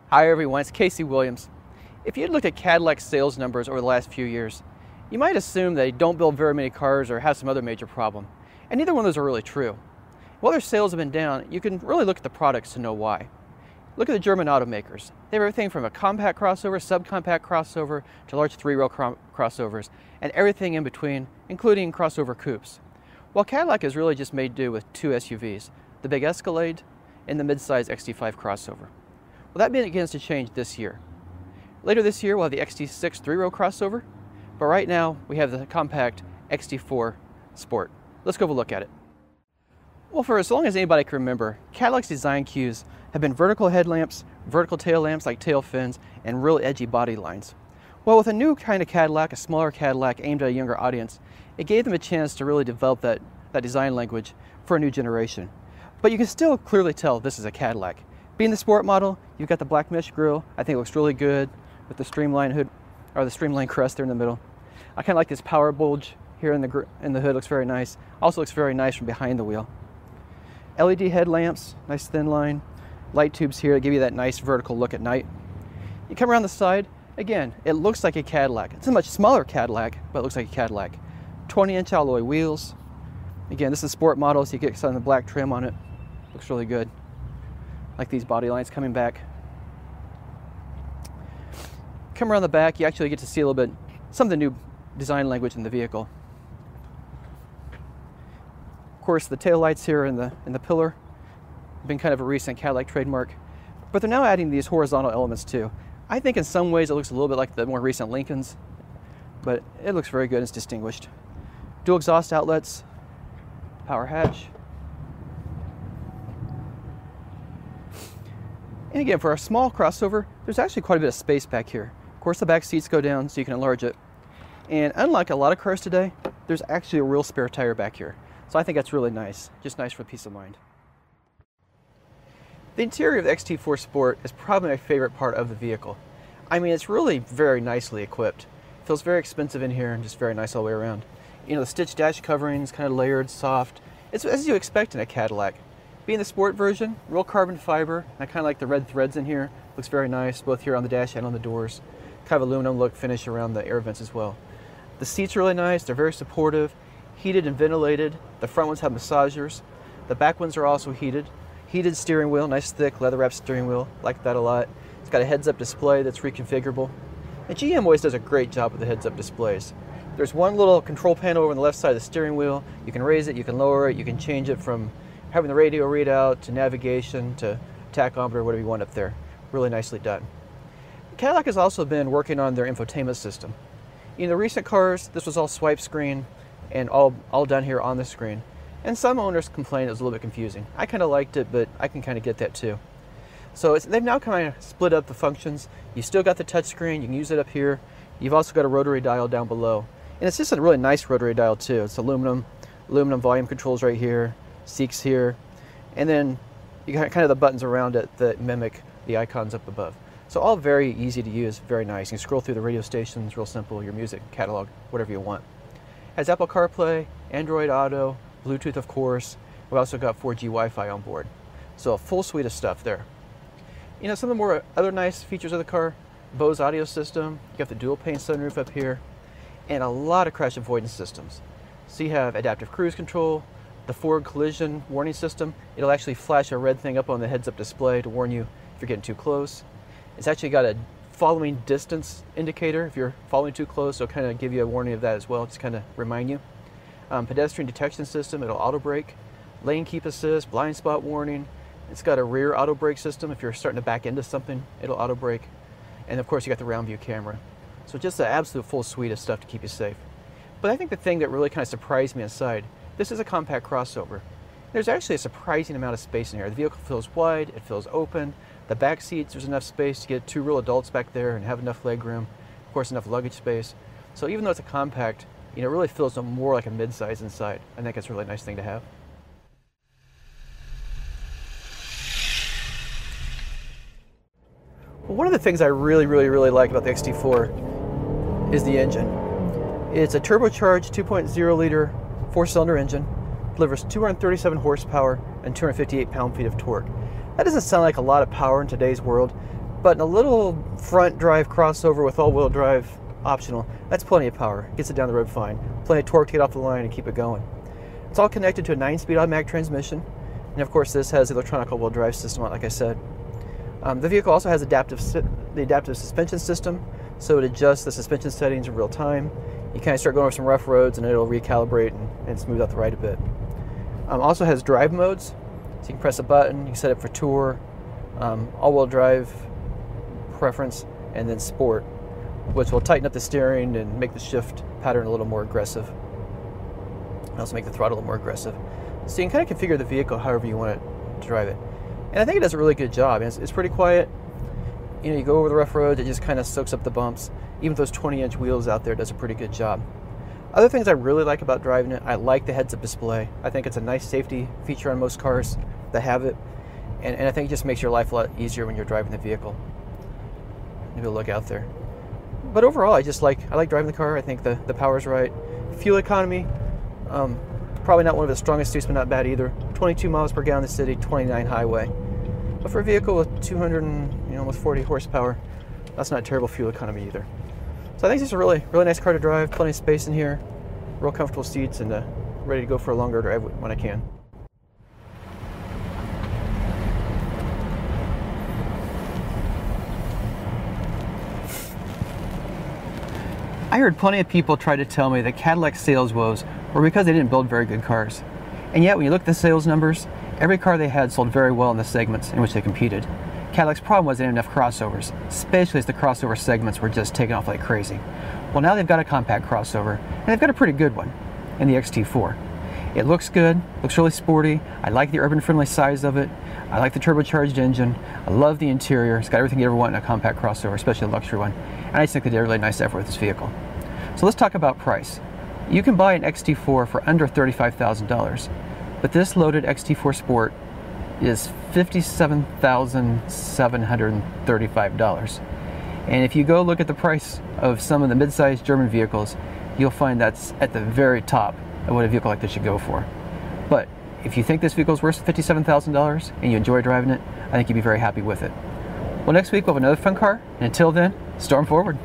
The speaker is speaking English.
Hi everyone, it's Casey Williams. If you'd looked at Cadillac sales numbers over the last few years, you might assume they don't build very many cars or have some other major problem. And neither one of those are really true. While their sales have been down, you can really look at the products to know why. Look at the German automakers. They have everything from a compact crossover, subcompact crossover, to large three-row crossovers, and everything in between, including crossover coupes. While Cadillac is really just made do with two SUVs, the big Escalade and the mid-size XT4 crossover. Well, that begins to change this year. Later this year, we'll have the XT6 three-row crossover, but right now we have the compact XT4 Sport. Let's go have a look at it. Well, for as long as anybody can remember, Cadillac's design cues have been vertical headlamps, vertical tail lamps like tail fins, and real edgy body lines. Well, with a new kind of Cadillac, a smaller Cadillac aimed at a younger audience, it gave them a chance to really develop that design language for a new generation. But you can still clearly tell this is a Cadillac. Being the Sport model, you've got the black mesh grille. I think it looks really good with the streamlined hood, or the streamlined crest there in the middle. I kind of like this power bulge here in the hood, looks very nice. Also looks very nice from behind the wheel. LED headlamps, nice thin line. Light tubes here to give you that nice vertical look at night. You come around the side, again, it looks like a Cadillac. It's a much smaller Cadillac, but it looks like a Cadillac. 20-inch alloy wheels. Again, this is a Sport model, so you get some of the black trim on it. Looks really good. Like these body lines coming back. Come around the back, you actually get to see a little bit some of the new design language in the vehicle. Of course, the tail lights here in the pillar have been kind of a recent Cadillac trademark, but they're now adding these horizontal elements too. I think in some ways it looks a little bit like the more recent Lincolns, but it looks very good and it's distinguished. Dual exhaust outlets, power hatch. And again, for a small crossover, there's actually quite a bit of space back here. Of course, the back seats go down so you can enlarge it. And unlike a lot of cars today, there's actually a real spare tire back here. So I think that's really nice, just nice for peace of mind. The interior of the XT4 Sport is probably my favorite part of the vehicle. I mean, it's really very nicely equipped. It feels very expensive in here and just very nice all the way around. You know, the stitched dash coverings, kind of layered, soft. It's as you expect in a Cadillac. Being the Sport version, real carbon fiber. I kind of like the red threads in here. Looks very nice, both here on the dash and on the doors. Kind of aluminum look finish around the air vents as well. The seats are really nice. They're very supportive, heated and ventilated. The front ones have massagers. The back ones are also heated. Heated steering wheel, nice thick leather wrapped steering wheel. Like that a lot. It's got a heads-up display that's reconfigurable. And GM always does a great job with the heads-up displays. There's one little control panel over on the left side of the steering wheel. You can raise it, you can lower it, you can change it from having the radio readout to navigation to tachometer, whatever you want up there. Really nicely done. Cadillac has also been working on their infotainment system. In the recent cars, this was all swipe screen and all done here on the screen. And some owners complained it was a little bit confusing. I kind of liked it, but I can kind of get that too. So they've now kind of split up the functions. You still got the touch screen, you can use it up here. You've also got a rotary dial down below. And it's just a really nice rotary dial too. It's aluminum volume controls right here. Seeks here, and then you got kind of the buttons around it that mimic the icons up above. So all very easy to use, very nice. You can scroll through the radio stations, real simple, your music, catalog, whatever you want. Has Apple CarPlay, Android Auto, Bluetooth of course. We've also got 4G Wi-Fi on board. So a full suite of stuff there. You know, some of the more other nice features of the car, Bose audio system, you got the dual pane sunroof up here, and a lot of crash avoidance systems. So you have adaptive cruise control, the forward collision warning system. It'll actually flash a red thing up on the heads-up display to warn you if you're getting too close. It's actually got a following distance indicator. If you're following too close, it'll kind of give you a warning of that as well, just kind of remind you. Pedestrian detection system, it'll auto brake. Lane keep assist, blind spot warning. It's got a rear auto brake system. If you're starting to back into something, it'll auto brake. And of course, you got the round view camera. So just an absolute full suite of stuff to keep you safe. But I think the thing that really kind of surprised me inside, this is a compact crossover. There's actually a surprising amount of space in here. The vehicle feels wide, it feels open. The back seats, there's enough space to get two real adults back there and have enough leg room. Of course, enough luggage space. So even though it's a compact, you know, it really feels more like a midsize inside. I think it's a really nice thing to have. Well, one of the things I really like about the XT4 is the engine. It's a turbocharged 2.0 liter 4-cylinder engine, delivers 237 horsepower and 258 pound-feet of torque. That doesn't sound like a lot of power in today's world, But in a little front drive crossover with all-wheel drive optional, that's plenty of power. Gets it down the road fine. Plenty of torque to get off the line and keep it going. It's all connected to a 9-speed automatic transmission. And of course this has the electronic all-wheel drive system on it, like I said. The vehicle also has the adaptive suspension system, so it adjusts the suspension settings in real time. You kind of start going over some rough roads and it'll recalibrate and smooth out the ride a bit. Also has drive modes, so you can press a button, you can set it for tour, all-wheel drive preference, and then sport, which will tighten up the steering and make the shift pattern a little more aggressive. And also make the throttle a little more aggressive. So you can kind of configure the vehicle however you want it to drive it. And I think it does a really good job. It's pretty quiet. You know, you go over the rough roads, it just kind of soaks up the bumps. Even with those 20-inch wheels out there, it does a pretty good job. Other things I really like about driving it, I like the heads-up display. I think it's a nice safety feature on most cars that have it. And I think it just makes your life a lot easier when you're driving the vehicle. Maybe look out there. But overall, I like driving the car. I think the power's right. Fuel economy, probably not one of the strongest suits, but not bad either. 22 miles per gallon in the city, 29 highway. But for a vehicle with 200 and almost 40 horsepower, that's not terrible fuel economy either. So I think it's a really nice car to drive. Plenty of space in here, real comfortable seats, and ready to go for a longer drive when I can. I heard plenty of people try to tell me that Cadillac sales woes were because they didn't build very good cars. And yet, when you look at the sales numbers, every car they had sold very well in the segments in which they competed. Cadillac's problem was they didn't have enough crossovers, especially as the crossover segments were just taking off like crazy. Well, now they've got a compact crossover, and they've got a pretty good one in the XT4. It looks good, looks really sporty. I like the urban-friendly size of it. I like the turbocharged engine. I love the interior. It's got everything you ever want in a compact crossover, especially a luxury one. And I just think they did a really nice effort with this vehicle. So let's talk about price. You can buy an XT4 for under $35,000, but this loaded XT4 Sport is $57,735. And if you go look at the price of some of the mid-sized German vehicles, you'll find that's at the very top of what a vehicle like this should go for. But if you think this vehicle is worth $57,000 and you enjoy driving it, I think you'd be very happy with it. Well, next week we'll have another fun car, and until then, storm forward.